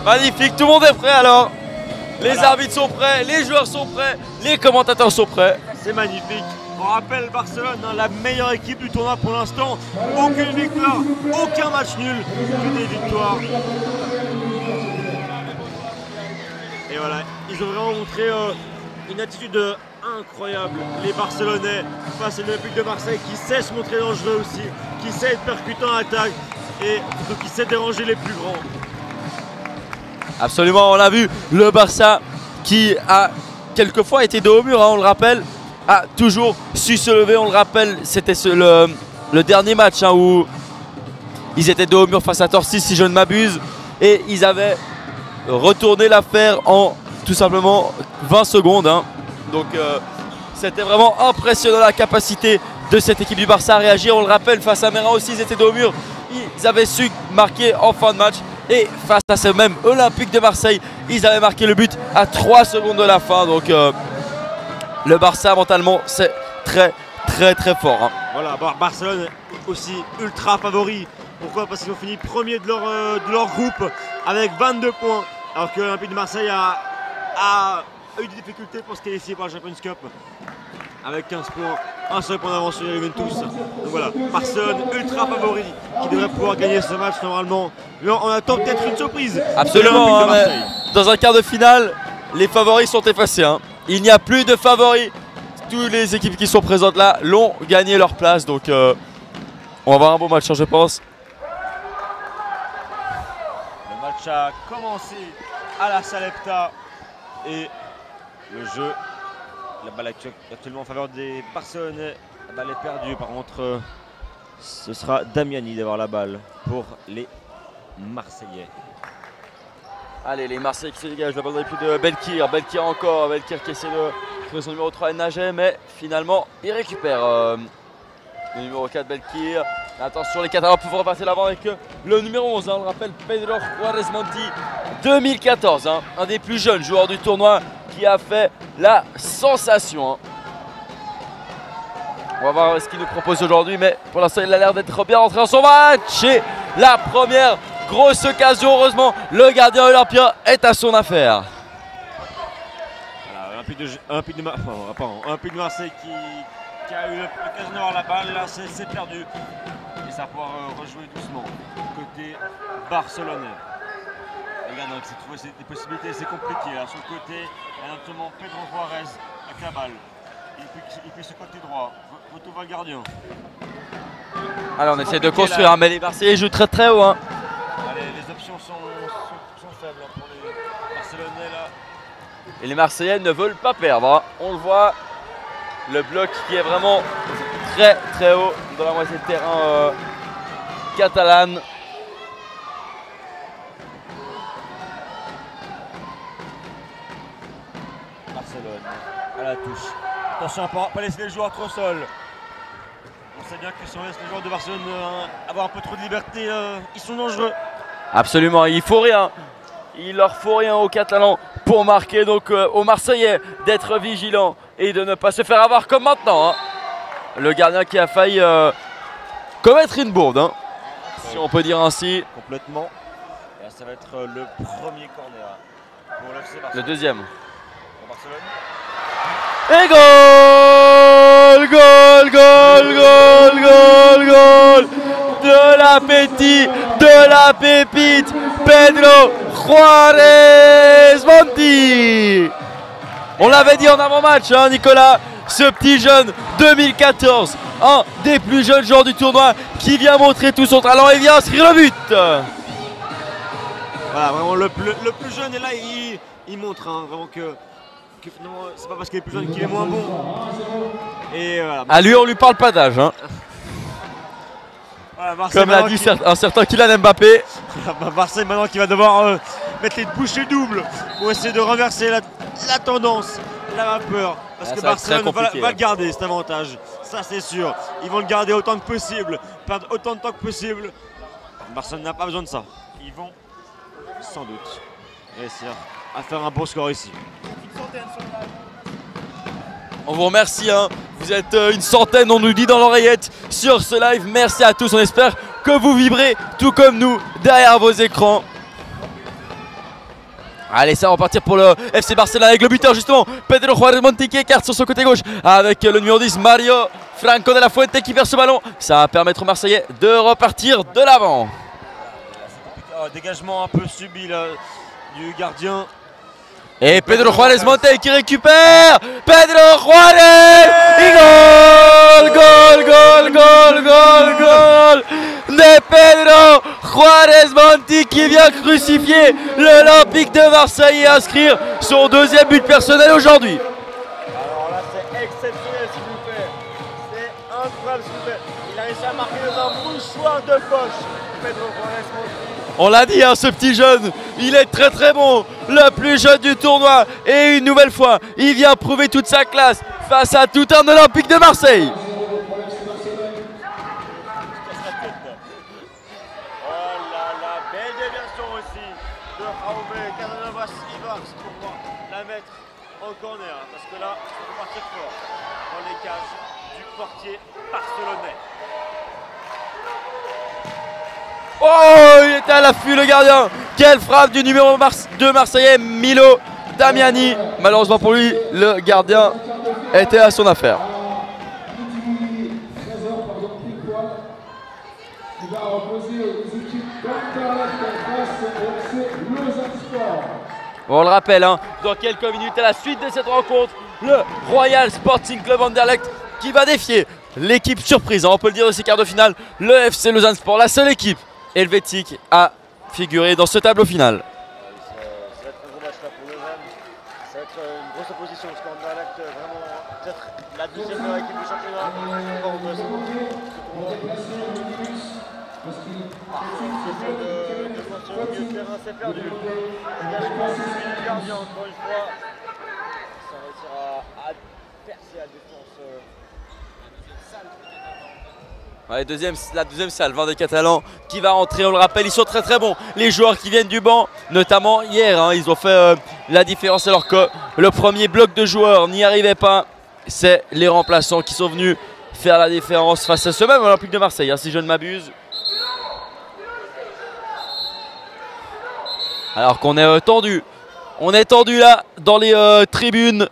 Magnifique, tout le monde est prêt alors. Les arbitres sont prêts, les joueurs sont prêts, les commentateurs sont prêts. C'est magnifique. On rappelle Barcelone, hein, la meilleure équipe du tournoi pour l'instant. Aucune victoire, aucun match nul, que des victoires. Et voilà, ils ont vraiment montré une attitude incroyable. Les Barcelonais face à l'Olympique de Marseille qui sait se montrer dangereux aussi, qui sait être percutant en attaque et surtout qui sait déranger les plus grands. Absolument, on l'a vu, le Barça qui a quelquefois été dos au mur, hein, on le rappelle, a toujours su se lever, on le rappelle, c'était le dernier match hein, où ils étaient dos au mur face à Torcy si je ne m'abuse, et ils avaient retourné l'affaire en tout simplement 20 secondes. Hein. Donc c'était vraiment impressionnant la capacité de cette équipe du Barça à réagir, on le rappelle, face à Méran aussi, ils étaient dos au mur, ils avaient su marquer en fin de match. Et face à ce même Olympique de Marseille, ils avaient marqué le but à 3 secondes de la fin. Donc le Barça mentalement c'est très fort. Hein. Voilà, Barcelone aussi ultra favori. Pourquoi? Parce qu'ils ont fini premier de leur groupe avec 22 points. Alors que l'Olympique de Marseille a eu des difficultés pour se qualifier pour la Champions Cup. Avec 15 points, un seul point d'avance sur les Juventus. Donc voilà, Barcelone ultra favori qui devrait pouvoir gagner ce match normalement. Mais on attend peut-être une surprise. Absolument, hein, dans un quart de finale, les favoris sont effacés. Hein. Il n'y a plus de favoris. Toutes les équipes qui sont présentes là l'ont gagné leur place. Donc on va avoir un bon match, hein, je pense. Le match a commencé à la Salepta et le jeu. La balle est actuellement en faveur des Barcelonais. La balle est perdue. Par contre, ce sera Damiani d'avoir la balle pour les Marseillais. Allez, les Marseillais qui se dégagent. La balle dans les pieds de Belkir. Belkir encore. Belkir qui essaie de trouver son numéro 3 Naget. Mais finalement, il récupère le numéro 4 Belkir. Attention, les Catalans peuvent repasser l'avant avec le numéro 11. Hein, on le rappelle, Pedro Juarez Monti. 2014. Hein, un des plus jeunes joueurs du tournoi qui a fait la sensation. Hein. On va voir ce qu'il nous propose aujourd'hui, mais pour l'instant il a l'air d'être bien rentré dans son match. Et la première grosse occasion, heureusement le gardien olympien est à son affaire. Voilà, Olympique de Marseille qui a eu l'occasion d'avoir la balle, là c'est perdu. Et ça va pouvoir rejouer doucement côté barcelonais. Regarde, il s'est trouvé des possibilités, c'est compliqué. À son côté, il y a notamment Pedro Juarez avec la balle. Il fait ce côté droit. Retrouve le gardien. Alors on essaie de construire, hein, mais les Marseillais jouent très haut. Hein. Allez, les options sont faibles hein, pour les Barcelonais là. Et les Marseillais ne veulent pas perdre. Hein. On le voit, le bloc qui est vraiment très haut dans la moitié de terrain catalane. À la touche. Attention à ne pas laisser les joueurs trop seuls. On sait bien que si on laisse les joueurs de Barcelone avoir un peu trop de liberté, ils sont dangereux. Absolument, il faut rien. Il leur faut rien aux Catalans pour marquer. Donc aux Marseillais d'être vigilants et de ne pas se faire avoir comme maintenant. Hein. Le gardien qui a failli commettre une bourde, hein, si on peut dire ainsi. Complètement. Et là, ça va être le premier corner pour l'FC Barcelone. Le deuxième. Pour Barcelone. Et goal, de l'appétit, de la pépite, Pedro Juarez Monti. On l'avait dit en avant-match, hein, Nicolas, ce petit jeune 2014, un des plus jeunes joueurs du tournoi qui vient montrer tout son talent et vient inscrire le but. Voilà, vraiment le plus jeune et là il montre hein, vraiment que finalement c'est pas parce qu'il est plus jeune qu'il est moins bon. Et voilà. À lui on lui parle pas d'âge. Hein. Voilà, comme l'a dit un certain Kylian Mbappé. Marseille maintenant qui va devoir mettre les bouchées doubles pour essayer de renverser la tendance, la vapeur. Parce que Barcelone va garder cet avantage, ça c'est sûr. Ils vont le garder autant que possible, perdre autant de temps que possible. Barcelone n'a pas besoin de ça. Ils vont sans doute réussir à faire un bon score ici. On vous remercie, hein. Vous êtes une centaine, on nous dit dans l'oreillette sur ce live. Merci à tous, on espère que vous vibrez tout comme nous derrière vos écrans. Allez, ça va repartir pour le FC Barcelone avec le buteur justement, Pedro Juárez Monti qui écarte sur son côté gauche avec le numéro 10 Mario Franco de la Fuente qui perd ce ballon. Ça va permettre aux Marseillais de repartir de l'avant. Dégagement un peu subi là, du gardien. Et Pedro Juárez Monti qui récupère. Pedro Juárez et goal, goal, goal, goal, goal, goal de Pedro Juárez Monti qui vient crucifier l'Olympique de Marseille et inscrire son deuxième but personnel aujourd'hui. Alors là c'est exceptionnel s'il vous plaît. C'est incroyable s'il vous plaît. Il a réussi à marquer dans un mouchoir de poche. Pedro Juárez Monti. On l'a dit, hein, ce petit jeune, il est très très bon, le plus jeune du tournoi. Et une nouvelle fois, il vient prouver toute sa classe face à tout un Olympique de Marseille. Belle déviation aussi de Jaume Casanova Silva pour moi la mettre en corner parce que là ça peut partir fort dans les cages du portier barcelonais. Oh, il était à l'affût le gardien. Quelle frappe du numéro 2 marseillais Milo Damiani. Malheureusement pour lui, le gardien était à son affaire. On le rappelle, hein, dans quelques minutes à la suite de cette rencontre, le Royal Sporting Club Anderlecht qui va défier l'équipe surprise, hein, on peut le dire de ces quarts de finale, le FC Lausanne Sport, la seule équipe helvétique à figurer dans ce tableau final. Ça va être un gros match là pour Lausanne, ça va être une grosse opposition parce qu'Anderlecht vraiment peut-être la deuxième meilleure équipe du championnat. C'est perdu. Dégagement du gardien encore une fois. Ça réussira à percer la défense. Ouais, la deuxième salle, 20 des Catalans qui va rentrer, on le rappelle, ils sont très très bons. Les joueurs qui viennent du banc, notamment hier, hein, ils ont fait la différence alors que le premier bloc de joueurs n'y arrivait pas. C'est les remplaçants qui sont venus faire la différence face à ce même Olympique de Marseille, hein, si je ne m'abuse. Alors qu'on est tendu. On est tendu là dans les tribunes.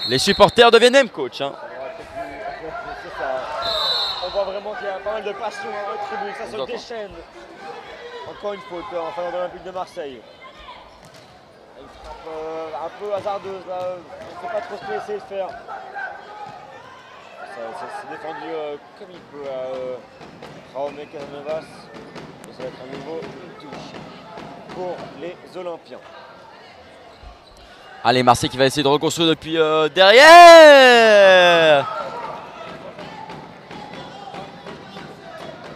Les supporters deviennent même coach. Hein. On voit vraiment qu'il y a pas mal de passion dans la tribune. Ça se déchaîne. Encore une faute en faveur de l'Olympique de Marseille. Une frappe un peu hasardeuse là. On ne sait pas trop ce qu'il essaie de faire. Ça s'est défendu comme il peut à Jaume Casanova. Et ça va être à nouveau une touche pour les Olympiens. Allez, Marseille qui va essayer de reconstruire depuis derrière.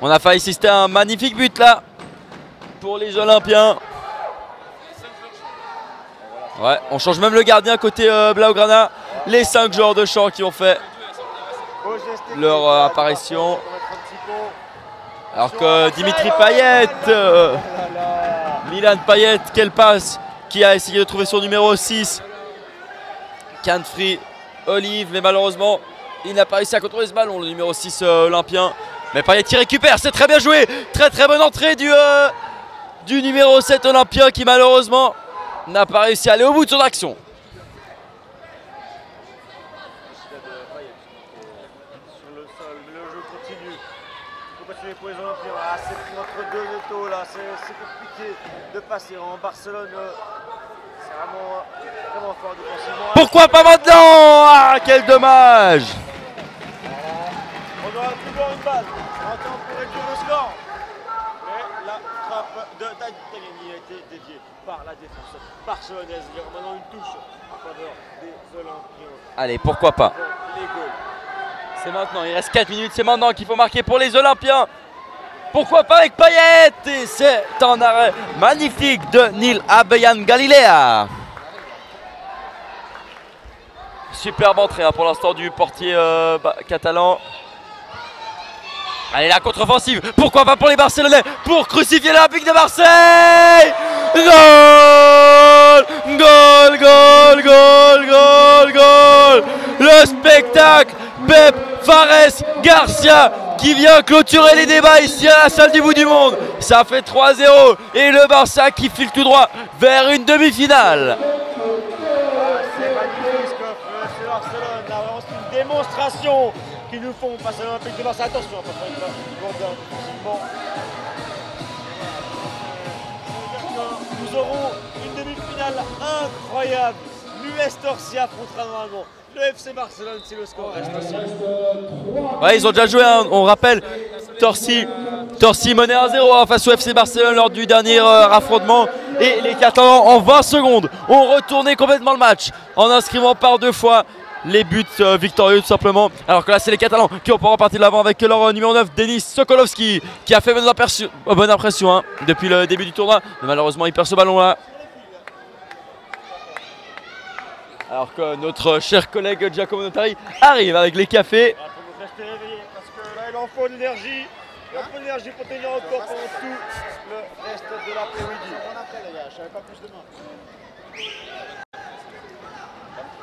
On a failli assister à un magnifique but là pour les Olympiens. Ouais, on change même le gardien côté Blaugrana. Les 5 joueurs de champ qui ont fait leur apparition. Alors que Dimitri Payet, Milan Payet, quelle passe, qui a essayé de trouver son numéro 6. Canfree, Olive, mais malheureusement, il n'a pas réussi à contrôler ce ballon, le numéro 6 olympien. Mais Payet qui récupère, c'est très bien joué. Très très bonne entrée du numéro 7 olympien qui malheureusement n'a pas réussi à aller au bout de son action. Sur le sol, le jeu continue. Il faut continuer pour les Olympiens. Ah, c'est pris entre deux étaux là, c'est compliqué de passer en Barcelone. C'est vraiment fort défensivement. Pourquoi pas maintenant? Ah, quel dommage! On aura toujours une balle. Un temps pour réduire le score. Mais la frappe de Tagliani a été déviée par la défense barcelonaise. Il y aura maintenant une touche en faveur des Olympiens. Allez, pourquoi pas? Les goals. C'est maintenant, il reste 4 minutes, c'est maintenant qu'il faut marquer pour les Olympiens. Pourquoi pas avec Payet? Et c'est un arrêt magnifique de Nil Abeyan Galilea. Superbe entrée hein, pour l'instant du portier catalan. Allez, la contre-offensive, pourquoi pas pour les Barcelonais, pour crucifier l'Olympique de Marseille. Goal! Goal, goal, goal, goal, goal. Le spectacle, Pep Fares Garcia qui vient clôturer les débats ici à la salle du bout du monde. Ça fait 3-0 et le Barça qui file tout droit vers une demi-finale. C'est magnifique ce qu'offre le FC Barcelone. Là, vraiment, c'est une démonstration qu'ils nous font face à l'Olympique de Marseille. Attention, parce qu'il va lourdeur défensivement. Nous aurons une demi-finale incroyable. L'US Torcy affrontera normalement le FC Barcelone si le score reste aussi. Ouais, ils ont déjà joué, hein, on rappelle, Torcy menait 1-0 face au FC Barcelone lors du dernier affrontement. Et les Catalans, en 20 secondes, ont retourné complètement le match en inscrivant par 2 fois les buts victorieux tout simplement. Alors que là, c'est les Catalans qui ont pas reparti de l'avant avec leur numéro 9, Denis Sokolovski, qui a fait bonne impression hein, depuis le début du tournoi. Mais malheureusement, il perd ce ballon là. Alors que notre cher collègue Giacomo Notari arrive avec les cafés. Il faut rester réveillé parce que là, il en faut de l'énergie. Il en faut de l'énergie pour tenir encore pendant tout le reste de l'après-midi. Je savais pas plus demain.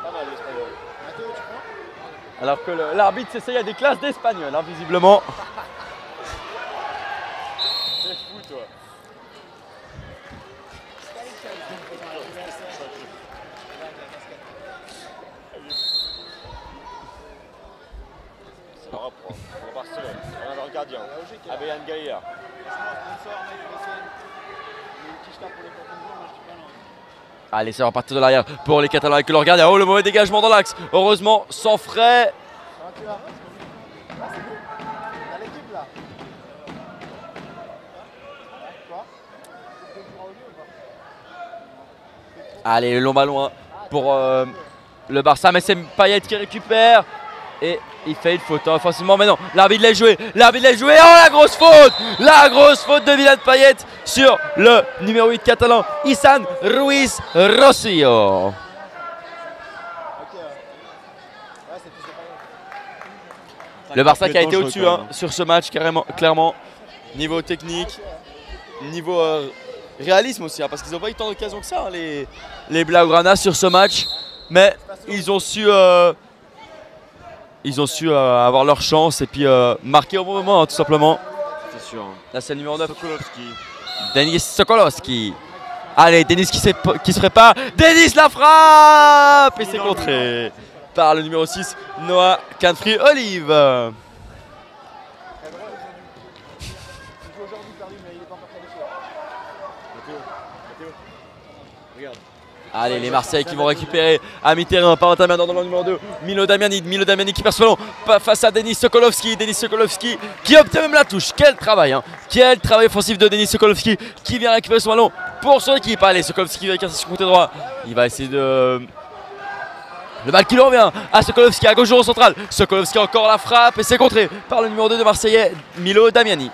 Pas mal l'espagnol. Alors que l'arbitre s'essaye à des classes d'espagnol, hein, visiblement. C'est fou, toi. C'est propre pour Barcelone. On a leur gardien, Abelhan Gaillard. Allez, ça va repartir de l'arrière pour les Catalans avec leur gardien. Oh, le mauvais dégagement dans l'axe. Heureusement, sans frais. Allez, le long ballon hein, pour le Barça, mais c'est Payet qui récupère. Et il fait une faute hein, facilement, mais non, l'arbitre l'a joué. L'arbitre l'a joué. Oh, la grosse faute! La grosse faute de Willian Payet sur le numéro 8 catalan, Isan Ruiz Rosillo. Le Barça qui a été au-dessus hein, sur ce match, clairement. Niveau technique, niveau réalisme aussi, hein, parce qu'ils n'ont pas eu tant d'occasions que ça, hein, les Blaugrana sur ce match. Mais ils ont su avoir leur chance et puis marquer au bon moment, hein, tout simplement. C'est sûr. Là, c'est le numéro 9. Sokolovski. Denis Sokolovski. Allez, Denis qui se prépare. Denis la frappe! Et c'est contré par le numéro 6, Noah Canfrey Olive. Allez, les Marseillais qui vont récupérer à mi-terrain par un dans le numéro 2, Milo Damiani qui perd ce ballon face à Denis Sokolovski. Denis Sokolovski qui obtient même la touche. Quel travail, hein. Quel travail offensif de Denis Sokolovski qui vient récupérer ce ballon pour son équipe. Allez, Sokolovski qui va casser son côté droit. Il va essayer de... Le bal qui lui revient à Sokolovski à gauche au central. Sokolovski encore la frappe et c'est contré par le numéro 2 de Marseillais, Milo Damiani.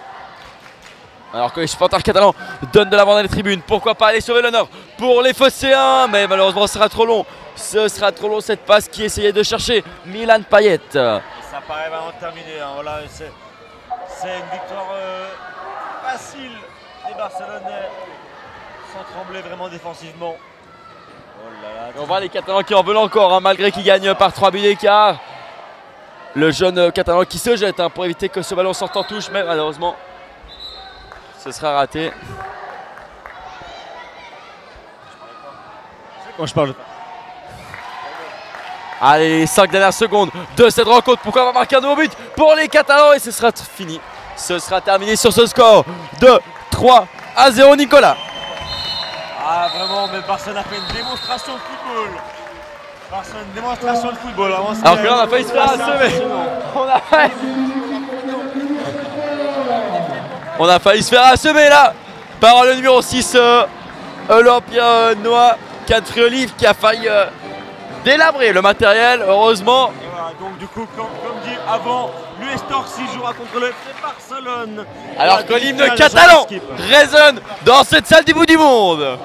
Alors que les supporters catalans donnent de l'avant dans les tribunes. Pourquoi pas aller sauver l'honneur pour les Phocéens. Mais malheureusement ce sera trop long. Ce sera trop long cette passe qui essayait de chercher Milan Payet. Et ça paraît vraiment terminé. Hein. Voilà, c'est une victoire facile des Barcelonais. Sans trembler vraiment défensivement. Oh là là, on voit les Catalans qui en veulent encore hein, malgré qu'ils gagnent par 3 buts d'écart. Le jeune Catalan qui se jette hein, pour éviter que ce ballon sorte en touche. Mais malheureusement ce sera raté. Quand je parle. Allez, 5 dernières secondes de cette rencontre. Pourquoi on va marquer un nouveau but pour les Catalans? Et ce sera fini. Ce sera terminé sur ce score de 3-0 Nicolas. Ah vraiment, mais Barcelone a fait une démonstration de football. Barcelone, une démonstration de football. Alors que là on a failli se faire assommer. On a failli se faire assommer là par le numéro 6 Olympia Noah Canfrey Olive qui a failli délabrer le matériel, heureusement. Et voilà, donc du coup, comme dit avant, l'US Torcy jouera contre le FC Barcelone. Alors que l'hymne catalan résonne dans cette salle du bout du monde.